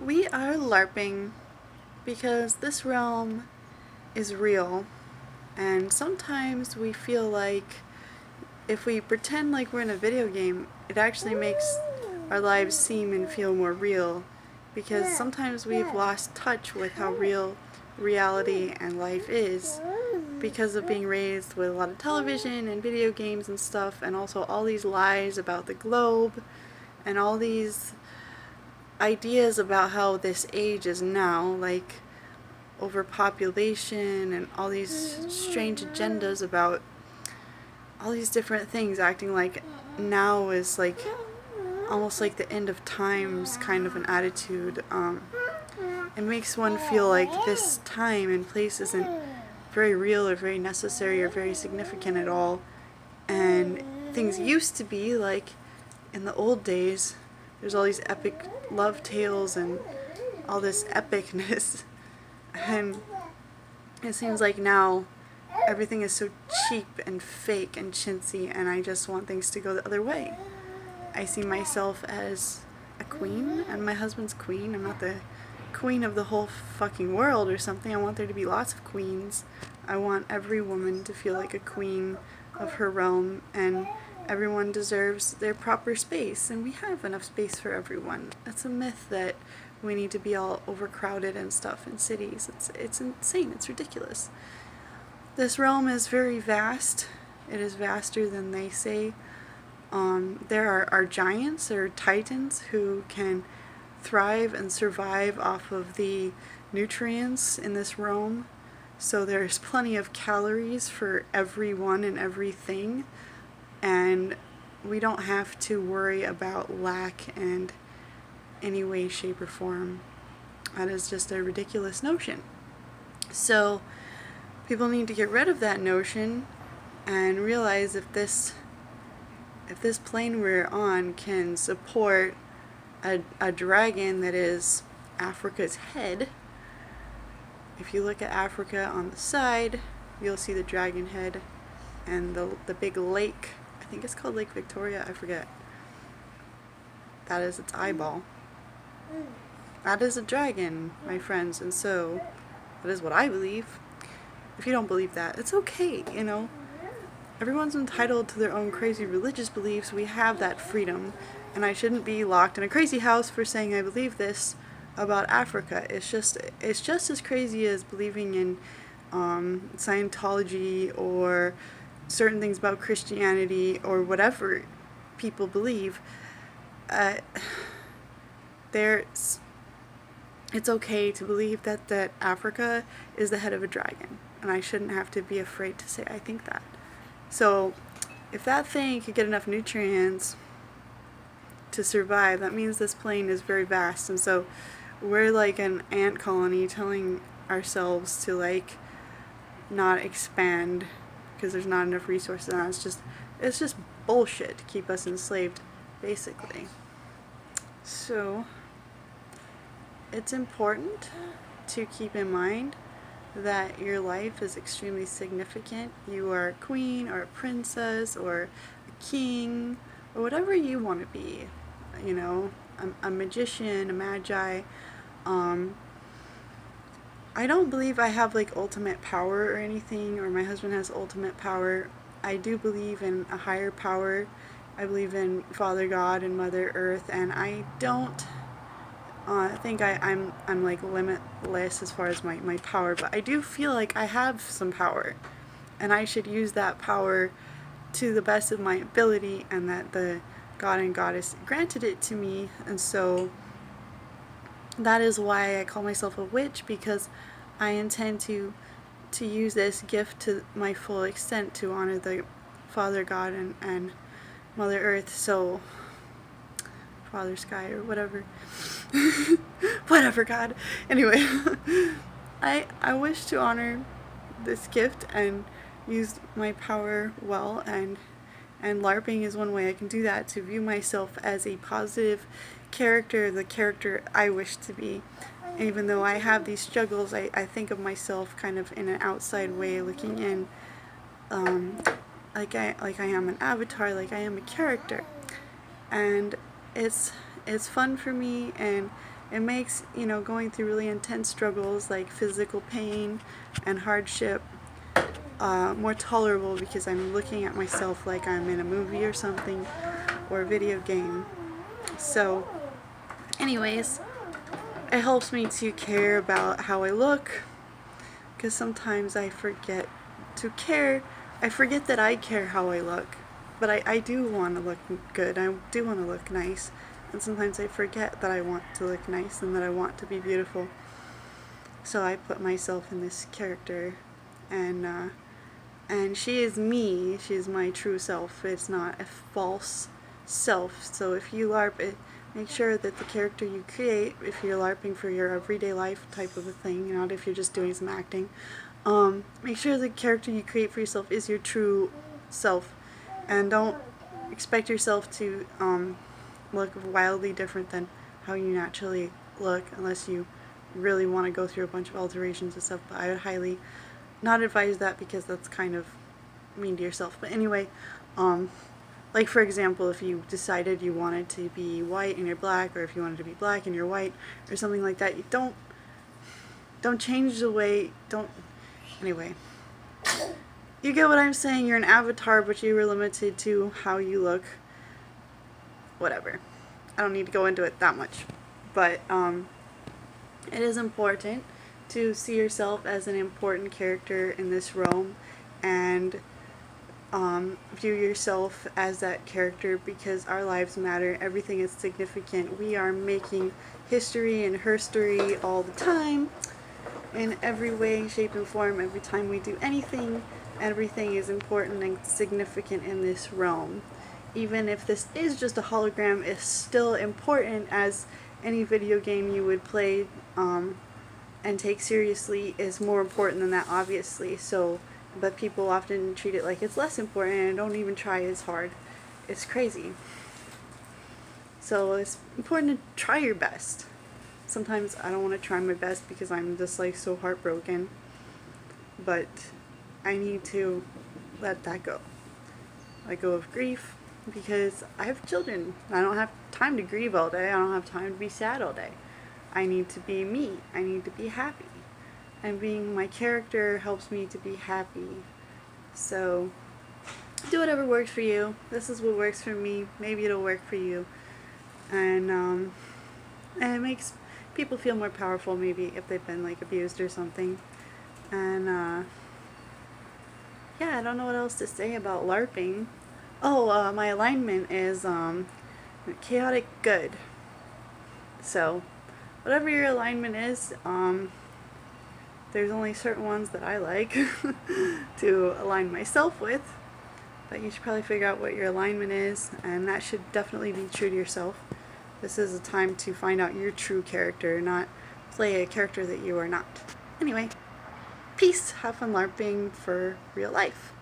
We are LARPing because this realm is real, and sometimes we feel like if we pretend like we're in a video game, it actually makes our lives seem and feel more real, because sometimes we've lost touch with how real reality and life is because of being raised with a lot of television and video games and stuff, and also all these lies about the globe and all these ideas about how this age is now, like overpopulation and all these strange agendas about all these different things, acting like now is like almost like the end of times kind of an attitude. It makes one feel like this time and place isn't very real or very necessary or very significant at all, and things used to be like in the old days. There's all these epic love tales and all this epicness, and it seems like now everything is so cheap and fake and chintzy, and I just want things to go the other way. I see myself as a queen, and my husband's queen. I'm not the queen of the whole fucking world or something. I want there to be lots of queens. I want every woman to feel like a queen of her realm, and everyone deserves their proper space, and we have enough space for everyone. It's a myth that we need to be all overcrowded and stuff in cities. It's insane. It's ridiculous. This realm is very vast. It is vaster than they say. There are giants or titans who can thrive and survive off of the nutrients in this realm. So there's plenty of calories for everyone and everything, and we don't have to worry about lack in any way, shape, or form. That is just a ridiculous notion. So people need to get rid of that notion and realize if this plane we're on can support a dragon that is Africa's head. If you look at Africa on the side, you'll see the dragon head and the big lake. I think it's called Lake Victoria, I forget. That is its eyeball. That is a dragon, my friends, and so that is what I believe. If you don't believe that, it's okay, you know. Everyone's entitled to their own crazy religious beliefs. We have that freedom, and I shouldn't be locked in a crazy house for saying I believe this about Africa. It's just as crazy as believing in Scientology or certain things about Christianity or whatever people believe. It's okay to believe that Africa is the head of a dragon, and I shouldn't have to be afraid to say I think that. So if that thing could get enough nutrients to survive, that means this plane is very vast, and so we're like an ant colony telling ourselves to like not expand because there's not enough resources, and it's just bullshit to keep us enslaved, basically. So it's important to keep in mind that your life is extremely significant. You are a queen or a princess or a king or whatever you want to be, you know, a magician, a magi. I don't believe I have like ultimate power or anything, or my husband has ultimate power. I do believe in a higher power. I believe in Father God and Mother Earth, and I don't think I'm like limitless as far as my power, but I do feel like I have some power, and I should use that power to the best of my ability, and that the God and Goddess granted it to me. And so that is why I call myself a witch, because I intend to use this gift to my full extent to honor the Father God and Mother Earth. So Father Sky or whatever. Whatever, God. Anyway, I wish to honor this gift and use my power well, and LARPing is one way I can do that, to view myself as a positive character, the character I wish to be. Even though I have these struggles, I think of myself kind of in an outside way, looking in, like I am an avatar, like I am a character, and it's fun for me, and it makes, you know, going through really intense struggles like physical pain and hardship more tolerable, because I'm looking at myself like I'm in a movie or something, or a video game. So anyways, it helps me to care about how I look, because sometimes I forget to care. I forget that I care how I look, but I do want to look good. I do want to look nice, and sometimes I forget that I want to look nice and that I want to be beautiful. So I put myself in this character, and she is me. She is my true self. It's not a false self. So if you LARP it, make sure that the character you create, if you're LARPing for your everyday life type of a thing, not if you're just doing some acting, make sure the character you create for yourself is your true self, and don't expect yourself to look wildly different than how you naturally look, unless you really want to go through a bunch of alterations and stuff. But I would highly not advise that, because that's kind of mean to yourself. But anyway, like for example, if you decided you wanted to be white and you're black, or if you wanted to be black and you're white, or something like that, you don't change the way, anyway. You get what I'm saying. You're an avatar, but you were limited to how you look. Whatever. I don't need to go into it that much. But it is important to see yourself as an important character in this realm, and view yourself as that character, because our lives matter. Everything is significant. We are making history and herstory all the time, in every way, shape, and form. Every time we do anything, everything is important and significant in this realm. Even if this is just a hologram, it's still important, as any video game you would play and take seriously is more important than that, obviously. So, but people often treat it like it's less important and don't even try as hard. It's crazy. So it's important to try your best. Sometimes I don't want to try my best because I'm just like so heartbroken, but I need to let that go. Let go of grief, because I have children. I don't have time to grieve all day. I don't have time to be sad all day. I need to be me. I need to be happy. And being my character helps me to be happy. So do whatever works for you. This is what works for me. Maybe it'll work for you. And it makes people feel more powerful, maybe if they've been like abused or something. And yeah, I don't know what else to say about LARPing. Oh, my alignment is chaotic good. So whatever your alignment is, there's only certain ones that I like to align myself with, but you should probably figure out what your alignment is, and that should definitely be true to yourself. This is a time to find out your true character, not play a character that you are not. Anyway, peace. Have fun LARPing for real life.